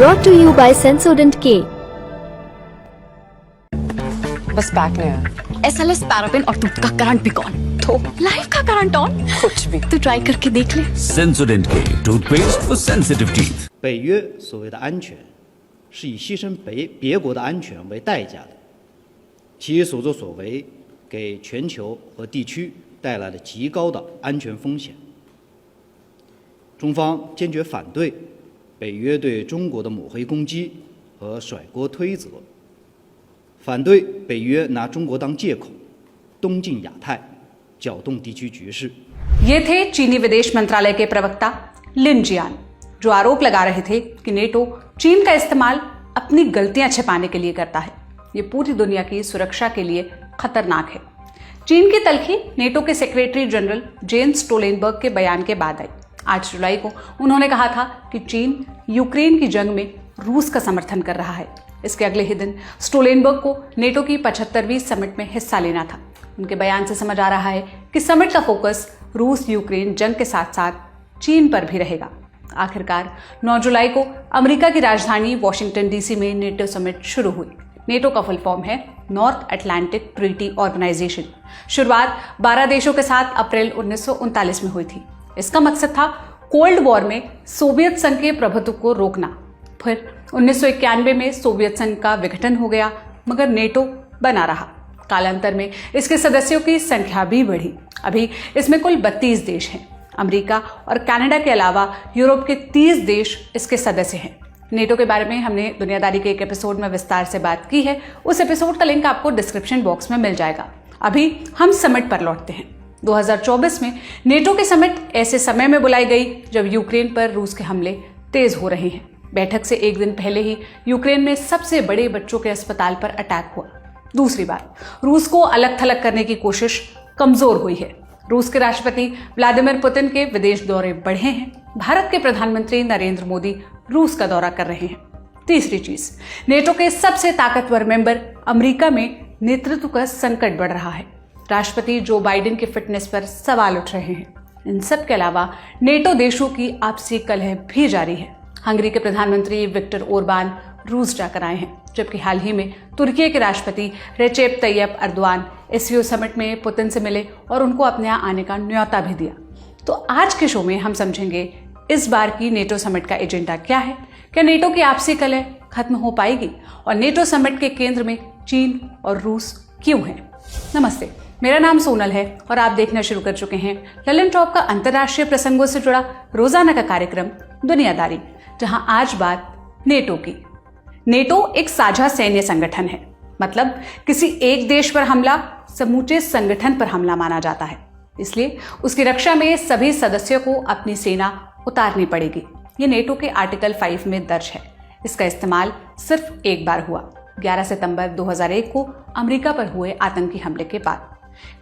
Brought to you by Sensodyne K. बस back नहीं आया। SLS पैराफिन और दूध का करंट भी कौन? तो लाइफ का करंट ऑन? कुछ भी। तो ट्राई करके देख ले। Sensodyne K toothpaste for sensitive teeth。北约所谓的安全，是以牺牲别国的安全为代价的，其所作所为给全球和地区带来了极高的安全风险。中方坚决反对北约对中国的抹黑攻击和甩锅推责，反对北约拿中国当借口，东进亚太，搅动地区局势。ये थे चीनी विदेश मंत्रालय के प्रवक्ता लिन जियान, जो आरोप लगा रहे थे कि नेटो चीन का इस्तेमाल अपनी गलतियां छिपाने के लिए करता है। ये पूरी दुनिया की सुरक्षा के लिए खतरनाक है। चीन की तलखी नेटो के सेक्रेटरी जनरल जेन्स स्टोलटेनबर्ग के बयान के बाद आई। 8 जुलाई को उन्होंने कहा था कि चीन यूक्रेन की जंग में रूस का समर्थन कर रहा है। इसके अगले ही दिन स्टोलटेनबर्ग को नेटो की 75वीं समिट में हिस्सा लेना था। उनके बयान से समझ आ रहा है कि समिट का फोकस रूस यूक्रेन जंग के साथ साथ चीन पर भी रहेगा। आखिरकार 9 जुलाई को अमेरिका की राजधानी वॉशिंगटन डीसी में नेटो समिट शुरू हुई। नेटो का फुल फॉर्म है नॉर्थ अटलांटिक ट्रीटी ऑर्गेनाइजेशन। शुरुआत 12 देशों के साथ अप्रैल 1939 में हुई थी। इसका मकसद था कोल्ड वॉर में सोवियत संघ के प्रभुत्व को रोकना। फिर 1991 में सोवियत संघ का विघटन हो गया, मगर नेटो बना रहा। कालांतर में इसके सदस्यों की संख्या भी बढ़ी। अभी इसमें कुल 32 देश हैं। अमेरिका और कनाडा के अलावा यूरोप के 30 देश इसके सदस्य हैं। नेटो के बारे में हमने दुनियादारी के एक एपिसोड में विस्तार से बात की है। उस एपिसोड का लिंक आपको डिस्क्रिप्शन बॉक्स में मिल जाएगा। अभी हम समिट पर लौटते हैं। 2024 में नेटो की समिट ऐसे समय में बुलाई गई जब यूक्रेन पर रूस के हमले तेज हो रहे हैं। बैठक से एक दिन पहले ही यूक्रेन में सबसे बड़े बच्चों के अस्पताल पर अटैक हुआ। दूसरी बार रूस को अलग थलग करने की कोशिश कमजोर हुई है। रूस के राष्ट्रपति व्लादिमीर पुतिन के विदेश दौरे बढ़े हैं। भारत के प्रधानमंत्री नरेंद्र मोदी रूस का दौरा कर रहे हैं। तीसरी चीज, नेटो के सबसे ताकतवर मेंबर अमेरिका में नेतृत्व का संकट बढ़ रहा है। राष्ट्रपति जो बाइडेन की फिटनेस पर सवाल उठ रहे हैं। इन सब के अलावा नेटो देशों की आपसी कलह भी जारी है। हंगरी के प्रधानमंत्री विक्टर ओरबान रूस जाकर आए हैं, जबकि हाल ही में तुर्की के राष्ट्रपति Recep Tayyip Erdogan SCO summit में पुतिन से मिले और उनको अपने यहाँ आने का न्योता भी दिया। तो आज के शो में हम समझेंगे इस बार की नेटो समिट का एजेंडा क्या है, क्या नेटो की आपसी कलह खत्म हो पाएगी और नेटो समिट के केंद्र में चीन और रूस क्यों है। नमस्ते, मेरा नाम सोनल है और आप देखना शुरू कर चुके हैं ललन टॉप का अंतर्राष्ट्रीय प्रसंगों से जुड़ा रोजाना का कार्यक्रम दुनियादारी, जहां आज बात नेटो की। नेटो एक साझा सैन्य संगठन है, मतलब किसी एक देश पर हमला समूचे संगठन पर हमला माना जाता है। इसलिए उसकी रक्षा में सभी सदस्यों को अपनी सेना उतारनी पड़ेगी। ये नेटो के आर्टिकल 5 में दर्ज है। इसका इस्तेमाल सिर्फ एक बार हुआ, 11 सितंबर 2001 को अमेरिका पर हुए आतंकी हमले के बाद।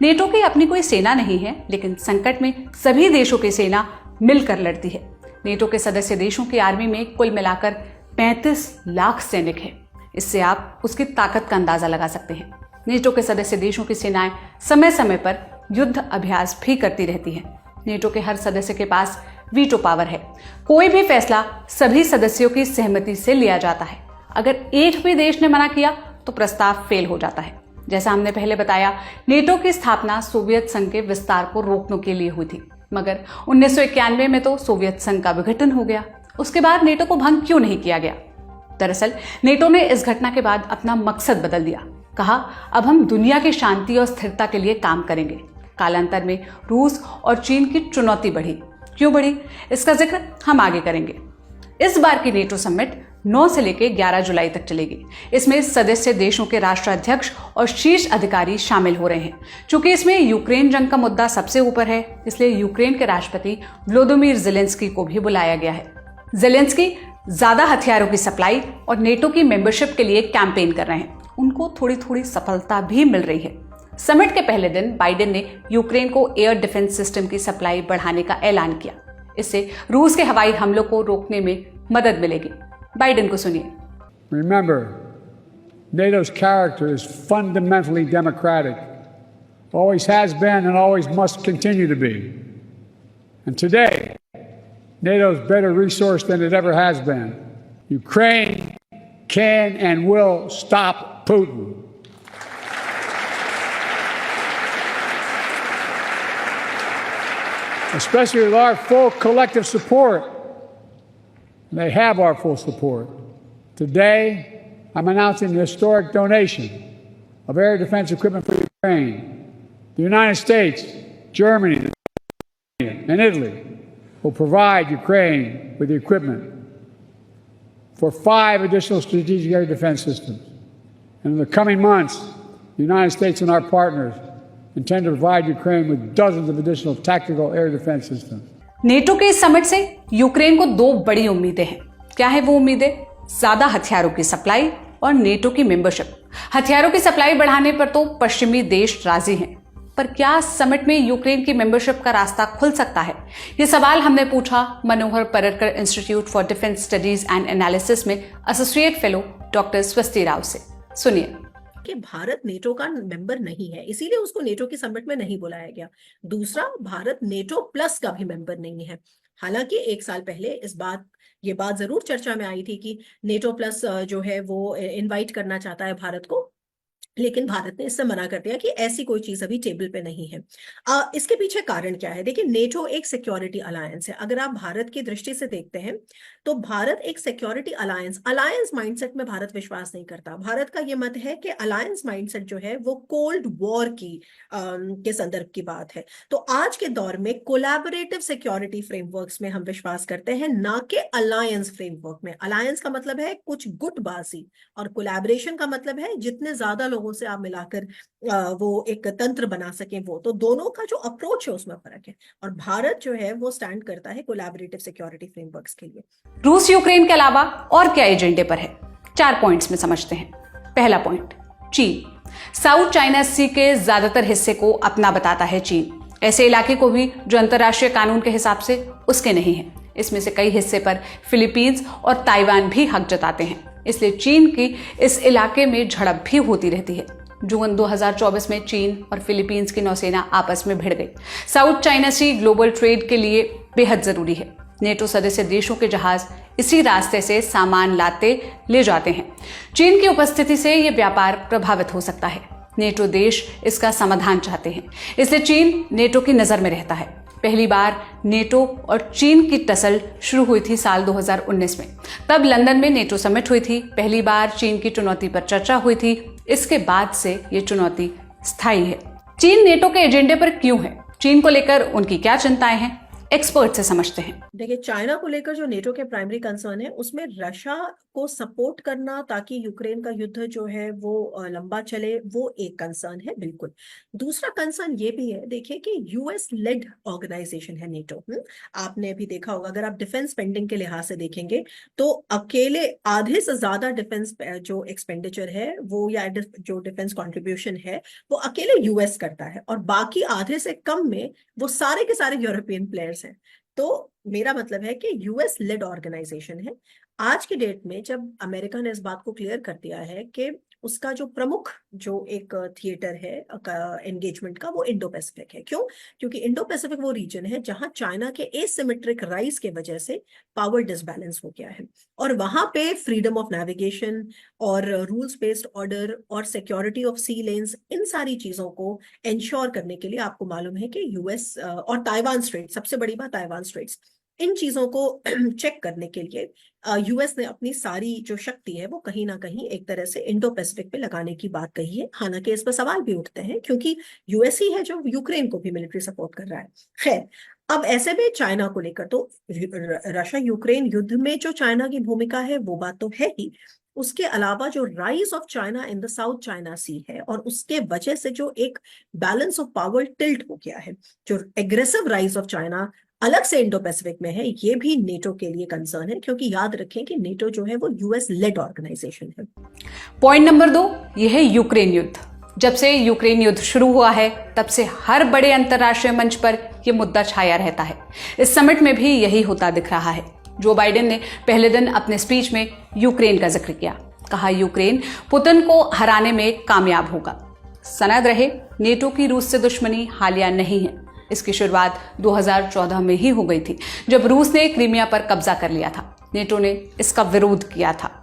नेटो की अपनी कोई सेना नहीं है, लेकिन संकट में सभी देशों की सेना मिलकर लड़ती है। नेटो के सदस्य देशों की आर्मी में कुल मिलाकर 35 लाख सैनिक हैं। इससे आप उसकी ताकत का अंदाजा लगा सकते हैं। नेटो के सदस्य देशों की सेनाएं समय समय पर युद्ध अभ्यास भी करती रहती हैं। नेटो के हर सदस्य के पास वीटो पावर है। कोई भी फैसला सभी सदस्यों की सहमति से लिया जाता है। अगर एक भी देश ने मना किया तो प्रस्ताव फेल हो जाता है। जैसा हमने पहले बताया, नेटो की स्थापना सोवियत संघ के विस्तार को रोकने के लिए हुई थी, मगर 1991 में तो सोवियत संघ का विघटन हो गया। उसके बाद नेटो को भंग क्यों नहीं किया गया? दरअसल नेटो ने इस घटना के बाद अपना मकसद बदल दिया। कहा, अब हम दुनिया की शांति और स्थिरता के लिए काम करेंगे। कालांतर में रूस और चीन की चुनौती बढ़ी। क्यों बढ़ी, इसका जिक्र हम आगे करेंगे। इस बार की नेटो समिट 9 से लेकर 11 जुलाई तक चलेगी। इसमें सदस्य देशों के राष्ट्राध्यक्ष और शीर्ष अधिकारी शामिल हो रहे हैं। चूंकि इसमें यूक्रेन जंग का मुद्दा सबसे ऊपर है, इसलिए यूक्रेन के राष्ट्रपति व्लोदिमीर ज़ेलेंस्की को भी बुलाया गया है। ज़ेलेंस्की ज्यादा हथियारों की सप्लाई और नेटो की मेंबरशिप के लिए कैंपेन कर रहे हैं। उनको थोड़ी थोड़ी सफलता भी मिल रही है। समिट के पहले दिन बाइडेन ने यूक्रेन को एयर डिफेंस सिस्टम की सप्लाई बढ़ाने का ऐलान किया। इससे रूस के हवाई हमलों को रोकने में मदद मिलेगी। बाइडेन को सुनिए। Remember, NATO's character is fundamentally democratic, always has been and always must continue to be. And today, NATO is better resourced than it ever has been. Ukraine can and will stop Putin. Especially with our full collective support. They have our full support. Today, I'm announcing the historic donation of air defense equipment for Ukraine. The United States, Germany, and Italy will provide Ukraine with the equipment for 5 additional strategic air defense systems. And in the coming months, the United States and our partners intend to provide Ukraine with dozens of additional tactical air defense systems. NATO के इस summit से Ukraine को 2 बड़ी उम्मीदें हैं। क्या है वो उम्मीदें? ज्यादा हथियारों की सप्लाई और नेटो की मेंबरशिप। हथियारों की सप्लाई बढ़ाने पर तो पश्चिमी देश राजी हैं, पर क्या समिट में यूक्रेन की मेंबरशिप का रास्ता खुल सकता है? ये सवाल हमने पूछा Manohar Parrikar institute for defence studies and analysis में associate fellow doctor Swasti Rao से। सुनिए। कि भारत नेटो का मेंबर नहीं है, इसीलिए उसको नेटो की समिट में नहीं बुलाया गया। दूसरा, भारत नेटो प्लस का भी मेंबर नहीं है। हालांकि 1 साल पहले ये बात जरूर चर्चा में आई थी कि नेटो प्लस जो है वो इनवाइट करना चाहता है भारत को, लेकिन भारत ने इससे मना कर दिया कि ऐसी कोई चीज अभी टेबल पे नहीं है। इसके पीछे कारण क्या है? देखिए, नेटो एक सिक्योरिटी अलायंस है। अगर आप भारत की दृष्टि से देखते हैं तो भारत एक सिक्योरिटी अलायंस माइंडसेट में भारत विश्वास नहीं करता। भारत का ये मत है कि अलायंस माइंडसेट जो है वो कोल्ड वॉर के संदर्भ की बात है। तो आज के दौर में कोलैबोरेटिव सिक्योरिटी फ्रेमवर्क्स में हम विश्वास करते हैं, ना कि अलायंस फ्रेमवर्क में। अलायंस का मतलब है कुछ गुटबाजी और कोलैबोरेशन का मतलब है जितने ज्यादा लोगों से आप मिलाकर वो एक तंत्र बना सकें वो। तो दोनों का जो अप्रोच है उसमें फर्क है, और भारत जो है वो स्टैंड करता है कोलैबोरेटिव सिक्योरिटी फ्रेमवर्क्स के लिए। रूस यूक्रेन के अलावा और क्या एजेंडे पर है? 4 पॉइंट्स में समझते हैं। पहला पॉइंट, चीन। साउथ चाइना सी के ज्यादातर हिस्से को अपना बताता है चीन, ऐसे इलाके को भी जो अंतर्राष्ट्रीय कानून के हिसाब से उसके नहीं है। इसमें से कई हिस्से पर फिलीपींस और ताइवान भी हक जताते हैं, इसलिए चीन की इस इलाके में झड़प भी होती रहती है। जून 2024 में चीन और फिलीपींस की नौसेना आपस में भिड़ गई। South China Sea global trade के लिए बेहद जरूरी है। नेटो सदस्य देशों के जहाज इसी रास्ते से सामान लाते ले जाते हैं। चीन की उपस्थिति से यह व्यापार प्रभावित हो सकता है। नेटो देश इसका समाधान चाहते हैं, इसलिए चीन नेटो की नजर में रहता है। पहली बार नेटो और चीन की टसल शुरू हुई थी साल 2019 में। तब लंदन में नेटो समिट हुई थी। पहली बार चीन की चुनौती पर चर्चा हुई थी। इसके बाद से ये चुनौती स्थायी है। चीन नेटो के एजेंडे पर क्यों है? चीन को लेकर उनकी क्या चिंताएं हैं? एक्सपर्ट से समझते हैं। देखिए, चाइना को लेकर जो नेटो के प्राइमरी कंसर्न है उसमें रशिया को सपोर्ट करना ताकि यूक्रेन का युद्ध जो है वो लंबा चले, वो एक कंसर्न है बिल्कुल। दूसरा कंसर्न ये भी है, देखिए कि यूएस लेड ऑर्गेनाइजेशन है नेटो। आपने भी देखा होगा, अगर आप डिफेंस स्पेंडिंग के लिहाज से देखेंगे तो अकेले आधे से ज्यादा डिफेंस जो एक्सपेंडिचर है वो या जो डिफेंस कॉन्ट्रीब्यूशन है वो अकेले यूएस करता है, और बाकी आधे से कम में वो सारे के सारे यूरोपियन प्लेयर्स हैं। तो मेरा मतलब है कि यूएस लेड ऑर्गेनाइजेशन है। आज की डेट में जब अमेरिका ने इस बात को क्लियर कर दिया है कि उसका जो प्रमुख जो एक थिएटर है एंगेजमेंट का वो इंडो पैसिफिक है। क्यों? क्योंकि इंडो पैसिफिक वो रीजन है जहां चाइना के एसिमेट्रिक राइज के वजह से पावर डिसबैलेंस हो गया है, और वहां पे फ्रीडम ऑफ नेविगेशन और रूल्स बेस्ड ऑर्डर और सिक्योरिटी ऑफ सी लेन्स, इन सारी चीजों को इंश्योर करने के लिए आपको मालूम है कि यूएस और ताइवान स्ट्रेट, सबसे बड़ी बात ताइवान स्ट्रेट्स, इन चीजों को चेक करने के लिए यूएस ने अपनी सारी जो शक्ति है वो कहीं ना कहीं एक तरह से इंडो पैसिफिक पे लगाने की बात कही है। हालांकि इस पर सवाल भी उठते हैं क्योंकि यूएस ही है जो यूक्रेन को भी मिलिट्री सपोर्ट कर रहा है। खैर, अब ऐसे में चाइना को लेकर तो रशिया यूक्रेन युद्ध में जो चाइना की भूमिका है वो बात तो है ही, उसके अलावा जो rise of China in the South China Sea है और उसके वजह से जो एक बैलेंस ऑफ पावर टिल्ट हो गया है, जो एग्रेसिव राइज ऑफ चाइना अलग से इंडो पैसिफिक में है, ये भी नेटो के लिए कंसर्न है, क्योंकि याद रखें कि नेटो जो है वो यूएस लेड ऑर्गेनाइजेशन है। पॉइंट नंबर 2, यह है यूक्रेन युद्ध। जब से यूक्रेन युद्ध शुरू हुआ है तब से हर बड़े अंतर्राष्ट्रीय मंच पर यह मुद्दा छाया रहता है। इस समिट में भी यही होता दिख रहा है। जो बाइडेन ने पहले दिन अपने स्पीच में यूक्रेन का जिक्र किया, कहा यूक्रेन पुतिन को हराने में कामयाब होगा। सनद रहे, नेटो की रूस से दुश्मनी हालिया नहीं है। इसकी शुरुआत 2014 में ही हो गई थी, जब रूस ने क्रीमिया पर कब्जा कर लिया था। नेटो ने इसका विरोध किया था।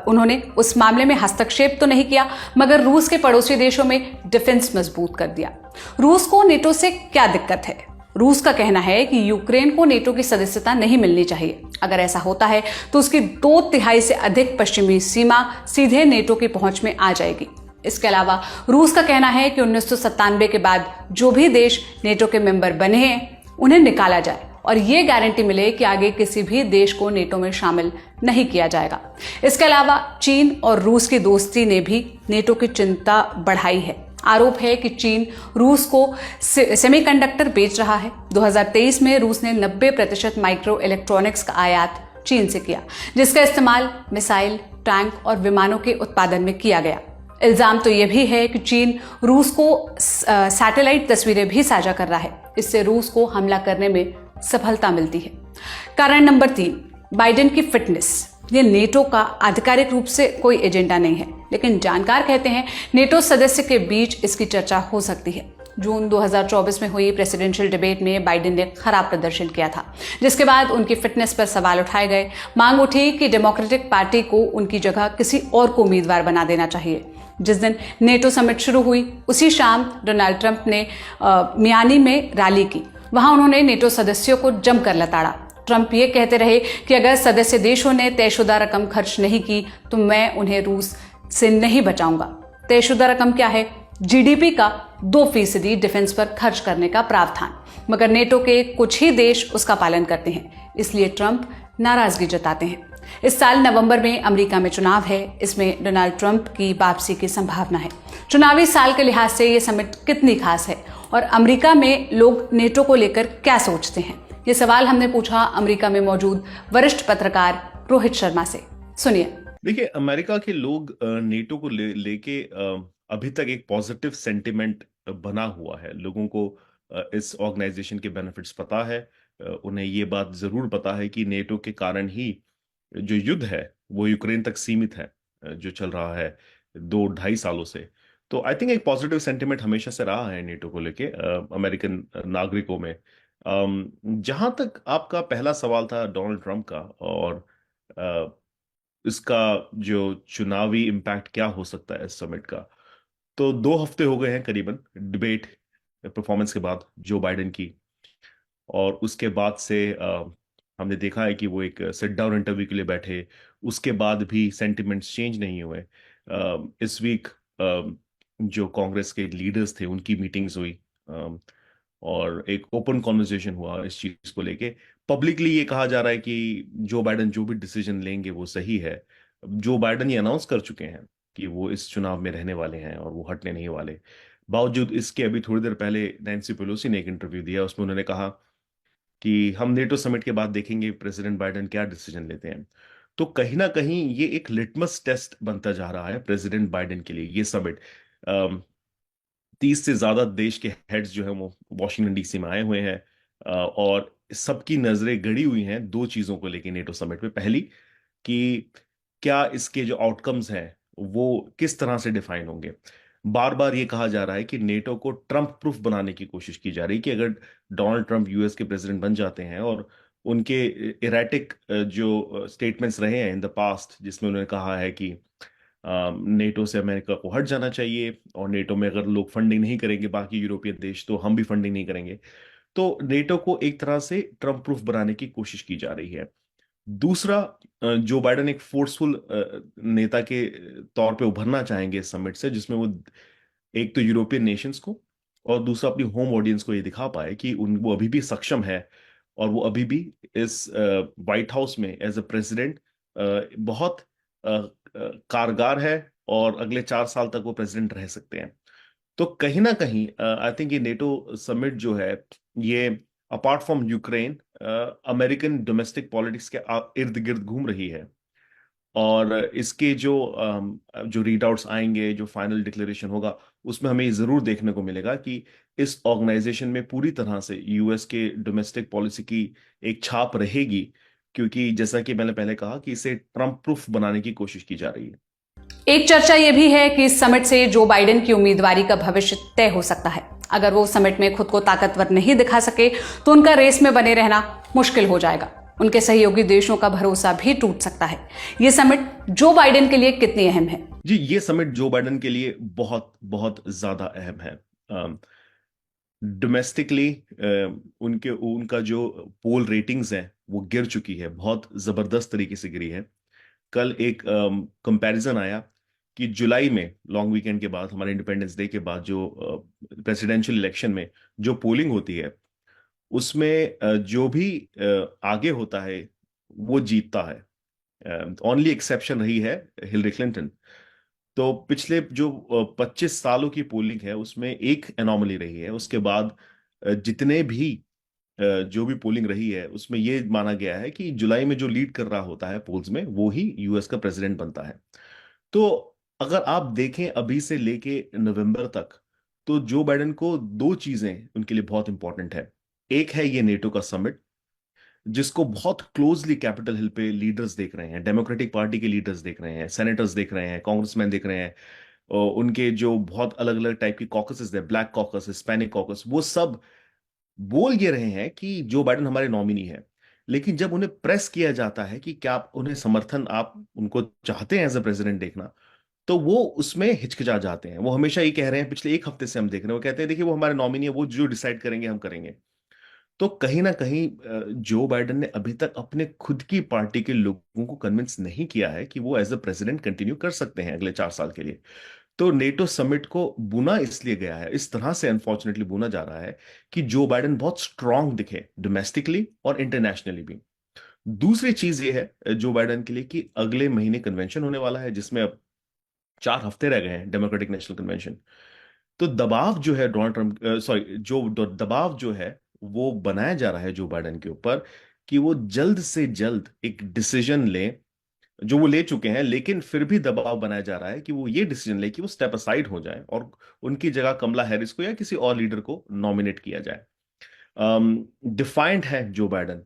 उन्होंने उस मामले में हस्तक्षेप तो नहीं किया, मगर रूस के पड़ोसी देशों में डिफेंस मजबूत कर दिया। रूस को नेटो से क्या दिक्कत है? रूस का कहना है कि यूक्रेन को नेटो की सदस्यता नहीं मिलनी चाहिए। अगर ऐसा होता है तो उसकी 2/3 से अधिक पश्चिमी सीमा सीधे नेटो की पहुंच में आ जाएगी। इसके अलावा रूस का कहना है कि 1997 के बाद जो भी देश नेटो के मेंबर बने हैं उन्हें निकाला जाए और ये गारंटी मिले कि आगे किसी भी देश को नेटो में शामिल नहीं किया जाएगा। इसके अलावा चीन और रूस की दोस्ती ने भी नेटो की चिंता बढ़ाई है। आरोप है कि चीन रूस को सेमीकंडक्टर बेच रहा है। 2023 में रूस ने 90% माइक्रो इलेक्ट्रॉनिक्स का आयात चीन से किया, जिसका इस्तेमाल मिसाइल, टैंक और विमानों के उत्पादन में किया गया। इल्जाम तो यह भी है कि चीन रूस को सैटेलाइट तस्वीरें भी साझा कर रहा है। इससे रूस को हमला करने में सफलता मिलती है। कारण नंबर 3, बाइडेन की फिटनेस। ये नेटो का आधिकारिक रूप से कोई एजेंडा नहीं है, लेकिन जानकार कहते हैं नेटो सदस्य के बीच इसकी चर्चा हो सकती है। जून 2024 में हुई प्रेसिडेंशियल डिबेट में बाइडेन ने खराब प्रदर्शन किया था, जिसके बाद उनकी फिटनेस पर सवाल उठाए गए। मांग उठी कि डेमोक्रेटिक पार्टी को उनकी जगह किसी और को उम्मीदवार बना देना चाहिए। जिस दिन नेटो समिट शुरू हुई उसी शाम डोनाल्ड ट्रंप ने मियामी में रैली की। वहां उन्होंने नेटो सदस्यों को जमकर लताड़ा। ट्रंप ये कहते रहे कि अगर सदस्य देशों ने तयशुदा रकम खर्च नहीं की तो मैं उन्हें रूस से नहीं बचाऊंगा। तयशुदा रकम क्या है? जीडीपी का 2% डिफेंस पर खर्च करने का प्रावधान, मगर नेटो के कुछ ही देश उसका पालन करते हैं, इसलिए ट्रंप नाराजगी जताते हैं। इस साल नवंबर में अमेरिका में चुनाव है। इसमें डोनाल्ड ट्रंप की वापसी की संभावना है। चुनावी साल के लिहाज से ये समिट कितनी खास है और अमेरिका में लोग नेटो को लेकर क्या सोचते हैं, ये सवाल हमने पूछा अमेरिका में मौजूद वरिष्ठ पत्रकार रोहित शर्मा से। सुनिए। देखिए, अमेरिका के लोग नेटो को लेके अभी तक एक पॉजिटिव सेंटिमेंट बना हुआ है। लोगों को इस ऑर्गेनाइजेशन के बेनिफिट्स पता है। उन्हें ये बात जरूर पता है कि नेटो के कारण ही जो युद्ध है वो यूक्रेन तक सीमित है, जो चल रहा है 2-2.5 सालों से। तो आई थिंक एक पॉजिटिव सेंटिमेंट हमेशा से रहा है नेटो को लेके अमेरिकन नागरिकों में। जहां तक आपका पहला सवाल था डोनाल्ड ट्रंप का और इसका जो चुनावी इम्पैक्ट क्या हो सकता है इस समिट का, तो 2 हफ्ते हो गए हैं करीबन डिबेट परफॉर्मेंस के बाद जो बाइडेन की, और उसके बाद से हमने देखा है कि वो एक सिट डाउन इंटरव्यू के लिए बैठे, उसके बाद भी सेंटिमेंट्स चेंज नहीं हुए। इस वीक जो कांग्रेस के लीडर्स थे उनकी मीटिंग्स हुई और एक ओपन कॉन्वर्सेशन हुआ इस चीज को लेके। पब्लिकली ये कहा जा रहा है कि जो बाइडेन जो भी डिसीजन लेंगे वो सही है। जो बाइडेन ये अनाउंस कर चुके हैं कि वो इस चुनाव में रहने वाले हैं और वो हटने नहीं वाले। बावजूद इसके अभी थोड़ी देर पहले नैन्सी पेलोसी ने एक इंटरव्यू दिया, उसमें उन्होंने कहा कि हम नेटो समिट के बाद देखेंगे प्रेसिडेंट बाइडेन क्या डिसीजन लेते हैं। तो कहीं ना कहीं ये एक लिटमस टेस्ट बनता जा रहा है प्रेसिडेंट बाइडेन के लिए। ये समिट 30 से ज्यादा देश के हेड्स जो है वो वॉशिंगटन डीसी में आए हुए हैं और सबकी नजरें गड़ी हुई हैं 2 चीजों को लेकर नेटो समिट में। पहली कि क्या इसके जो आउटकम्स हैं वो किस तरह से डिफाइन होंगे। बार बार ये कहा जा रहा है कि नेटो को ट्रंप प्रूफ बनाने की कोशिश की जा रही है कि अगर डोनाल्ड ट्रंप यूएस के प्रेसिडेंट बन जाते हैं और उनके इरेटिक जो स्टेटमेंट्स रहे हैं इन द पास्ट, जिसमें उन्होंने कहा है कि नेटो से अमेरिका को हट जाना चाहिए और नेटो में अगर लोग फंडिंग नहीं करेंगे बाकी यूरोपियन देश तो हम भी फंडिंग नहीं करेंगे, तो नेटो को एक तरह से ट्रंप प्रूफ बनाने की कोशिश की जा रही है। दूसरा, जो बाइडेन एक फोर्सफुल नेता के तौर पे उभरना चाहेंगे इस समिट से, जिसमें वो एक तो यूरोपियन नेशंस को और दूसरा अपनी होम ऑडियंस को ये दिखा पाए कि वो अभी भी सक्षम है और वो अभी भी इस व्हाइट हाउस में एज अ प्रेसिडेंट बहुत कारगर है और अगले 4 साल तक वो प्रेसिडेंट रह सकते हैं। तो कहीं ना कहीं आई थिंक ये नेटो समिट जो है ये apart from Ukraine American domestic politics के इर्द गिर्द घूम रही है और इसके जो रीडआउट्स आएंगे, जो फाइनल डिक्लेरेशन होगा, उसमें हमें जरूर देखने को मिलेगा कि इस ऑर्गेनाइजेशन में पूरी तरह से यूएस के डोमेस्टिक पॉलिसी की एक छाप रहेगी, क्योंकि जैसा कि मैंने पहले कहा कि इसे ट्रंप प्रूफ बनाने की कोशिश की जा रही है। एक चर्चा यह भी है कि इस समिट से जो बाइडेन की उम्मीदवारी का भविष्य तय हो सकता है। अगर वो समिट में खुद को ताकतवर नहीं दिखा सके तो उनका रेस में बने रहना मुश्किल हो जाएगा। उनके सहयोगी देशों का भरोसा भी टूट सकता है। ये समिट जो बाइडेन के लिए कितनी अहम है? जी, ये समिट जो बाइडेन के लिए बहुत बहुत ज्यादा अहम है। डोमेस्टिकली उनका जो पोल रेटिंग्स हैं वो गिर चुकी है, बहुत जबरदस्त तरीके से गिरी है। कल एक कंपैरिजन आया कि जुलाई में लॉन्ग वीकेंड के बाद, हमारे इंडिपेंडेंस डे के बाद, जो प्रेसिडेंशियल इलेक्शन में जो पोलिंग होती है उसमें जो भी आगे होता है वो जीतता है। ओनली एक्सेप्शन रही है हिलरी क्लिंटन। तो पिछले जो 25 सालों की पोलिंग है उसमें एक एनॉमली रही है। उसके बाद जितने भी जो भी पोलिंग रही है उसमें ये माना गया है कि जुलाई में जो लीड कर रहा होता है पोल्स में वो ही यूएस का प्रेसिडेंट बनता है। तो अगर आप देखें अभी से लेके नवंबर तक, तो जो बाइडेन को दो चीजें उनके लिए बहुत इंपॉर्टेंट है। एक है ये नेटो का समिट, जिसको बहुत क्लोजली कैपिटल हिल पे लीडर्स देख रहे हैं, डेमोक्रेटिक पार्टी के लीडर्स देख रहे हैं, सेनेटर्स देख रहे हैं, कांग्रेसमैन देख रहे हैं। और उनके जो बहुत अलग अलग टाइप की कॉकसेस है, ब्लैक कॉकस, हिस्पैनिक कॉकस, वो सब बोल ये रहे हैं कि जो बाइडेन हमारे नॉमिनी है। लेकिन जब उन्हें प्रेस किया जाता है कि क्या आप उन्हें समर्थन, आप उनको चाहते हैं एज ए प्रेसिडेंट देखना, तो वो उसमें हिचकिचा जाते हैं। वो हमेशा ये कह रहे हैं, पिछले एक हफ्ते से हम देख रहे हैं, वो कहते हैं देखिए वो हमारे नॉमिनी है, वो जो डिसाइड करेंगे हम करेंगे। तो कहीं ना कहीं जो बाइडेन ने अभी तक अपने खुद की पार्टी के लोगों को कन्विंस नहीं किया है कि वो एज ए प्रेसिडेंट कंटिन्यू कर सकते हैं अगले 4 साल के लिए। तो नेटो समिट को बुना इसलिए गया है, इस तरह से अनफॉर्चुनेटली बुना जा रहा है कि जो बाइडेन बहुत स्ट्रांग दिखे डोमेस्टिकली और इंटरनेशनली भी। दूसरी चीज ये है जो बाइडेन के लिए कि अगले महीने कन्वेंशन होने वाला है, जिसमें अब 4 हफ्ते रह गए हैं, डेमोक्रेटिक नेशनल कन्वेंशन। तो दबाव जो है डोनाल्ड ट्रंप, सॉरी, जो दबाव जो है वो बनाया जा रहा है जो बाइडेन के ऊपर कि वो जल्द से जल्द एक डिसीजन ले, जो वो ले चुके हैं, लेकिन फिर भी दबाव बनाया जा रहा है कि वो ये डिसीजन ले कि वो स्टेप असाइड हो जाए और उनकी जगह कमला हैरिस को या किसी और लीडर को नॉमिनेट किया जाए। डिफाइंड है जो बाइडेन,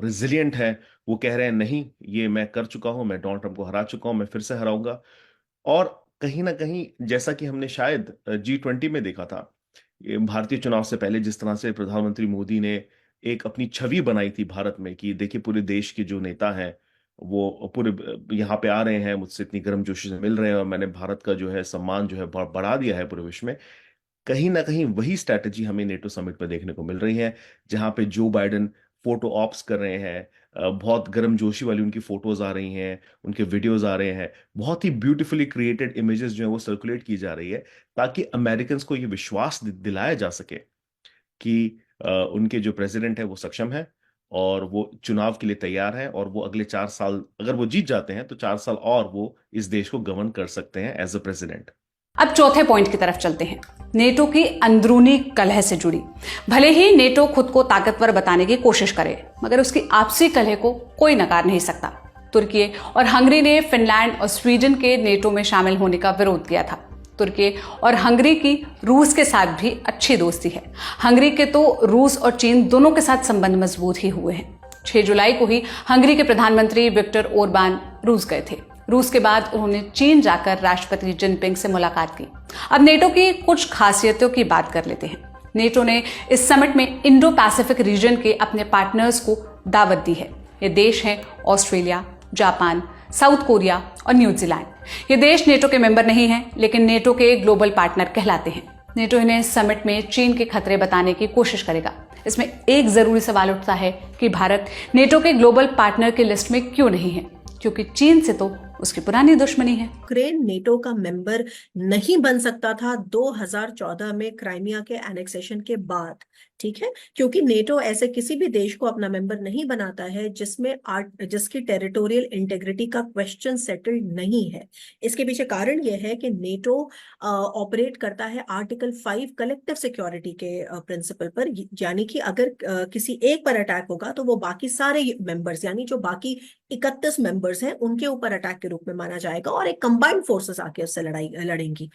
रिजिलियंट है। वो कह रहे हैं नहीं, ये मैं कर चुका हूं, मैं डोनाल्ड ट्रंप को हरा चुका हूं, मैं फिर से हराऊंगा। और कहीं ना कहीं जैसा कि हमने शायद G20 में देखा था, ये भारतीय चुनाव से पहले जिस तरह से प्रधानमंत्री मोदी ने एक अपनी छवि बनाई थी भारत में कि देखिए पूरे देश के जो नेता हैं वो पूरे यहाँ पे आ रहे हैं, मुझसे इतनी गर्मजोशी से मिल रहे हैं और मैंने भारत का जो है सम्मान जो है बढ़ा दिया है पूरे विश्व में। कहीं ना कहीं वही स्ट्रैटेजी हमें नेटो समिट पर देखने को मिल रही है, जहां पे जो बाइडेन फोटो ऑप्स कर रहे हैं, बहुत गर्मजोशी वाली उनकी फोटोज आ रही हैं, उनके वीडियोज आ रहे हैं, बहुत ही ब्यूटीफुली क्रिएटेड इमेजेस जो है वो सर्कुलेट की जा रही है, ताकि अमेरिकन को ये विश्वास दिलाया जा सके कि उनके जो प्रेसिडेंट है वो सक्षम है और वो चुनाव के लिए तैयार है, और वो अगले 4 साल अगर वो जीत जाते हैं तो 4 साल और वो इस देश को गवर्न कर सकते हैं एज अ प्रेसिडेंट। अब चौथे पॉइंट की तरफ चलते हैं, नेटो की अंदरूनी कलह से जुड़ी। भले ही नेटो खुद को ताकतवर बताने की कोशिश करे, मगर उसकी आपसी कलह को कोई नकार नहीं सकता। तुर्की और हंगरी ने फिनलैंड और स्वीडन के नेटो में शामिल होने का विरोध किया था। तुर्की और हंगरी की रूस के साथ भी अच्छी दोस्ती है। हंगरी के तो रूस और चीन दोनों के साथ संबंध मजबूत ही हुए हैं। 6 जुलाई को ही हंगरी के प्रधानमंत्री विक्टर ओरबान रूस गए थे। रूस के बाद उन्होंने चीन जाकर राष्ट्रपति जिनपिंग से मुलाकात की। अब नेटो की कुछ खासियतों की बात कर लेते हैं। नेटो ने इस समिट में इंडो पैसिफिक रीजन के अपने पार्टनर्स को दावत दी है। ये देश हैं ऑस्ट्रेलिया, जापान, साउथ कोरिया और न्यूजीलैंड। ये देश नेटो के मेंबर नहीं हैं, लेकिन नेटो के ग्लोबल पार्टनर कहलाते हैं। नेटो इन्हें समिट में चीन के खतरे बताने की कोशिश करेगा। इसमें एक जरूरी सवाल उठता है कि भारत नेटो के ग्लोबल पार्टनर की लिस्ट में क्यों नहीं है, क्योंकि चीन से तो उसकी पुरानी दुश्मनी है। यूक्रेन नेटो का मेंबर नहीं बन सकता था 2014 में क्राइमिया के एनेक्सेशन के बाद, ठीक है, क्योंकि नेटो ऐसे किसी भी देश को अपना मेंबर नहीं बनाता है जिसकी टेरिटोरियल इंटेग्रिटी का क्वेश्चन सेटल्ड नहीं है। इसके पीछे कारण यह है कि नेटो ऑपरेट करता है आर्टिकल 5 कलेक्टिव सिक्योरिटी के प्रिंसिपल पर, यानी कि अगर किसी एक पर अटैक होगा तो वो बाकी सारे मेंबर्स, यानी जो बाकी 31 मेंबर्स हैं, उनके ऊपर अटैक के रूप में माना जाएगा और एक कंबाइंड फोर्सेस आके उससे लड़ेंगी।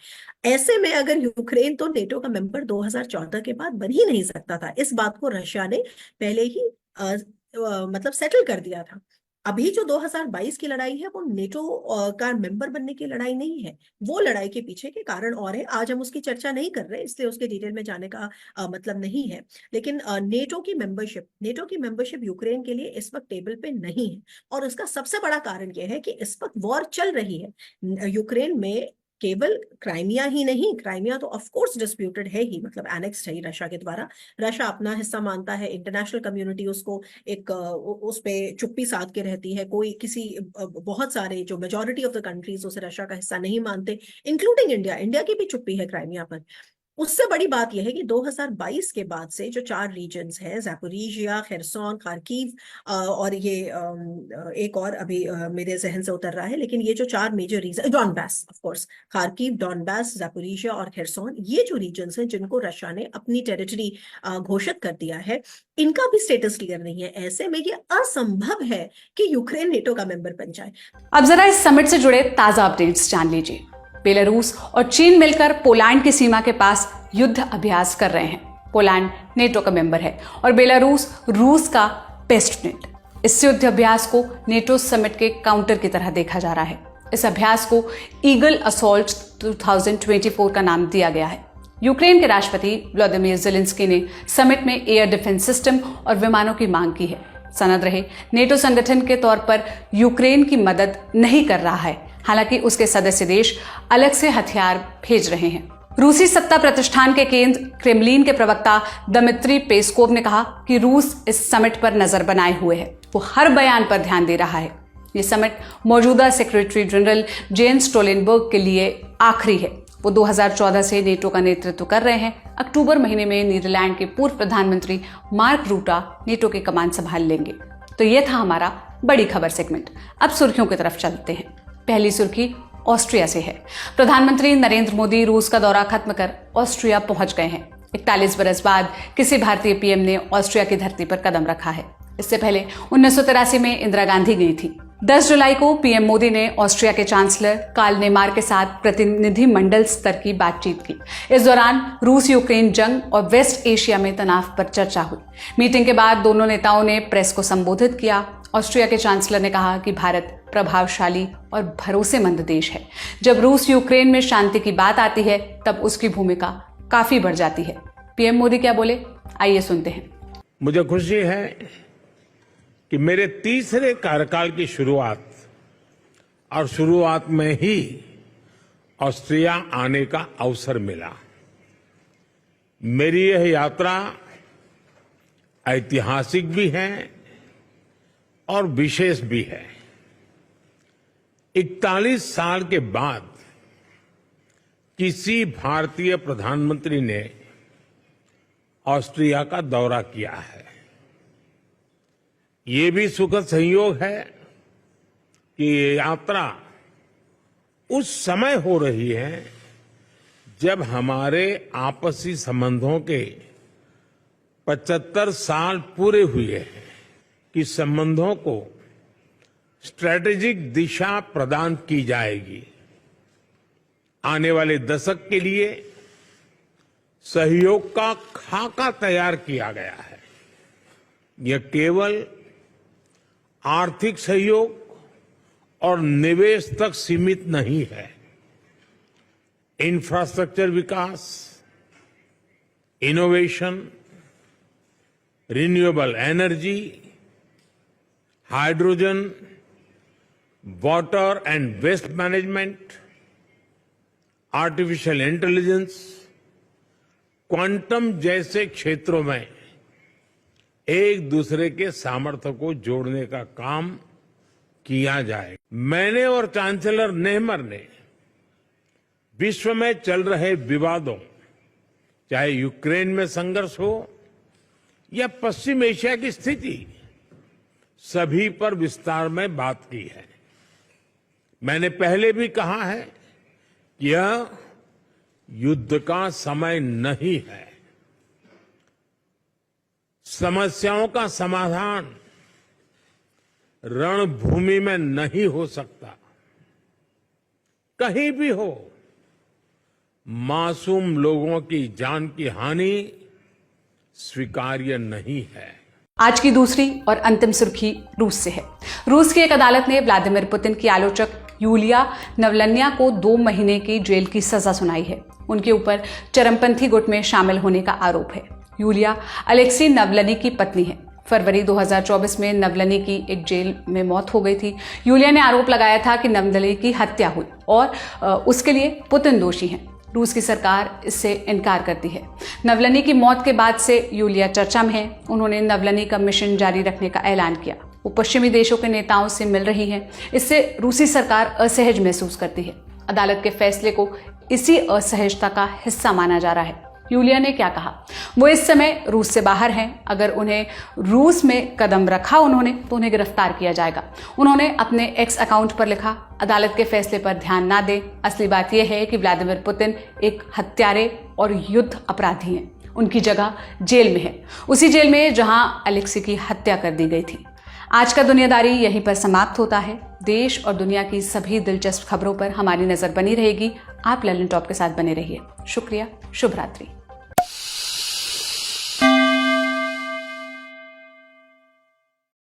ऐसे में अगर यूक्रेन तो नेटो का मेंबर 2014 के बाद बन ही नहीं सकता था। इस बात को रशिया ने पहले ही मतलब सेटल कर दिया था। अभी जो 2022 की लड़ाई है वो नेटो का मेंबर बनने की लड़ाई नहीं है। वो लड़ाई के पीछे के कारण और है, आज हम उसकी चर्चा नहीं कर रहे, इसलिए उसके डिटेल में जाने का मतलब नहीं है। लेकिन नेटो की मेंबरशिप यूक्रेन के लिए इस वक्त टेबल पे नहीं है, और उसका सबसे बड़ा कारण यह है कि इस वक्त वॉर चल रही है यूक्रेन में। केवल क्राइमिया ही नहीं, क्राइमिया तो ऑफ कोर्स डिस्प्यूटेड है ही, मतलब एनेक्स्ड है ही रशिया के द्वारा। रशिया अपना हिस्सा मानता है, इंटरनेशनल कम्युनिटी उसको एक उस पे चुप्पी साध के रहती है। कोई किसी बहुत सारे जो मेजोरिटी ऑफ द कंट्रीज उसे रशिया का हिस्सा नहीं मानते, इंक्लूडिंग इंडिया। इंडिया की भी चुप्पी है क्राइमिया पर। उससे बड़ी बात यह है कि 2022 के बाद से जो 4 रीजन्स हैं, ज़ैपोरिजिया, खेरसोन, खार्किव और ये एक और अभी मेरे जहन से उतर रहा है, लेकिन ये जो 4 major region, Donbas of course, Kharkiv, Donbas, Zaporizhzhia और खेरसोन, ये जो रीजन्स हैं जिनको रशिया ने अपनी टेरिटरी घोषित कर दिया है, इनका भी स्टेटस क्लियर नहीं है। ऐसे में ये असंभव है कि यूक्रेन नेटो का मेंबर बन जाए। अब जरा इस समिट से जुड़े ताजा अपडेट्स जान लीजिए। बेलारूस और चीन मिलकर पोलैंड की सीमा के पास युद्ध अभ्यास कर रहे हैं। पोलैंड नेटो का मेंबर है और बेलारूस रूस का बेस्ट फ्रेंड। इस युद्ध अभ्यास को नेटो समिट के काउंटर की तरह देखा जा रहा है। इस अभ्यास को ईगल असॉल्ट 2024 का नाम दिया गया है। यूक्रेन के राष्ट्रपति व्लादिमीर ज़ेलेंस्की ने समिट में एयर डिफेंस सिस्टम और विमानों की मांग की है। सनद रहे नेटो संगठन के तौर पर यूक्रेन की मदद नहीं कर रहा है, हालांकि उसके सदस्य देश अलग से हथियार भेज रहे हैं। रूसी सत्ता प्रतिष्ठान के केंद्र क्रेमलिन के प्रवक्ता दमित्री पेस्कोव ने कहा कि रूस इस समिट पर नजर बनाए हुए है। वो हर बयान पर ध्यान दे रहा है। ये समिट मौजूदा सेक्रेटरी जनरल जेन्स स्टोलनबर्ग के लिए आखिरी है। वो 2014 से नेटो का नेतृत्व कर रहे हैं। अक्टूबर महीने में नीदरलैंड के पूर्व प्रधानमंत्री मार्क रूटा नेटो की कमान संभाल लेंगे। तो ये था हमारा बड़ी खबर सेगमेंट। अब सुर्खियों की तरफ चलते हैं। पहली सुर्खी ऑस्ट्रिया से है। प्रधानमंत्री नरेंद्र मोदी रूस का दौरा खत्म कर ऑस्ट्रिया पहुंच गए हैं। 41 बरस बाद किसी भारतीय पीएम ने ऑस्ट्रिया की धरती पर कदम रखा है। इससे पहले 1983 में इंदिरा गांधी गई थी। 10 जुलाई को पीएम मोदी ने ऑस्ट्रिया के चांसलर कार्ल नेमार के साथ प्रतिनिधि मंडल स्तर की बातचीत की। इस दौरान रूस यूक्रेन जंग और वेस्ट एशिया में तनाव पर चर्चा हुई। मीटिंग के बाद दोनों नेताओं ने प्रेस को संबोधित किया। ऑस्ट्रिया के चांसलर ने कहा कि भारत प्रभावशाली और भरोसेमंद देश है। जब रूस यूक्रेन में शांति की बात आती है तब उसकी भूमिका काफी बढ़ जाती है। पीएम मोदी क्या बोले, आइए सुनते हैं। मुझे खुशी है कि मेरे तीसरे कार्यकाल की शुरुआत में ही ऑस्ट्रिया आने का अवसर मिला। मेरी यह यात्रा ऐतिहासिक भी है और विशेष भी है। 41 साल के बाद किसी भारतीय प्रधानमंत्री ने ऑस्ट्रिया का दौरा किया है। ये भी सुखद संयोग है कि ये यात्रा उस समय हो रही है जब हमारे आपसी संबंधों के 75 साल पूरे हुए हैं, कि संबंधों को स्ट्रैटेजिक दिशा प्रदान की जाएगी। आने वाले दशक के लिए सहयोग का खाका तैयार किया गया है। यह केवल आर्थिक सहयोग और निवेश तक सीमित नहीं है। इंफ्रास्ट्रक्चर विकास, innovation, renewable energy, hydrogen, water and waste management, artificial intelligence, quantum जैसे क्षेत्रों में एक दूसरे के सामर्थ्य को जोड़ने का काम किया जाए। मैंने और चांसलर नेहमर ने विश्व में चल रहे विवादों, चाहे यूक्रेन में संघर्ष हो या पश्चिम एशिया की स्थिति, सभी पर विस्तार में बात की है। मैंने पहले भी कहा है कि यह युद्ध का समय नहीं है। समस्याओं का समाधान रणभूमि में नहीं हो सकता। कहीं भी हो, मासूम लोगों की जान की हानि स्वीकार्य नहीं है। आज की दूसरी और अंतिम सुर्खी रूस से है। रूस की एक अदालत ने व्लादिमीर पुतिन की आलोचक यूलिया नवलन्या को 2 महीने की जेल की सजा सुनाई है। उनके ऊपर चरमपंथी गुट में शामिल होने का आरोप है। यूलिया अलेक्सी नवलनी की पत्नी है। फरवरी 2024 में नवलनी की एक जेल में मौत हो गई थी। यूलिया ने आरोप लगाया था कि नवलनी की हत्या हुई और उसके लिए पुतिन दोषी हैं। रूस की सरकार इससे इनकार करती है। नवलनी की मौत के बाद से यूलिया चर्चा में है। उन्होंने नवलनी का मिशन जारी रखने का ऐलान किया। वो पश्चिमी देशों के नेताओं से मिल रही हैं। इससे रूसी सरकार असहज महसूस करती है। अदालत के फैसले को इसी असहजता का हिस्सा माना जा रहा है। यूलिया ने क्या कहा? वो इस समय रूस से बाहर हैं। अगर उन्हें रूस में कदम रखा उन्होंने तो उन्हें गिरफ्तार किया जाएगा। उन्होंने अपने एक्स अकाउंट पर लिखा, अदालत के फैसले पर ध्यान ना दें। असली बात यह है कि व्लादिमीर पुतिन एक हत्यारे और युद्ध अपराधी हैं। उनकी जगह जेल में है, उसी जेल में जहां अलेक्सी की हत्या कर दी गई थी। आज का दुनियादारी यहीं पर समाप्त होता है। देश और दुनिया की सभी दिलचस्प खबरों पर हमारी नजर बनी रहेगी। आप ललन टॉप के साथ बने रहिए। शुक्रिया। शुभ रात्रि।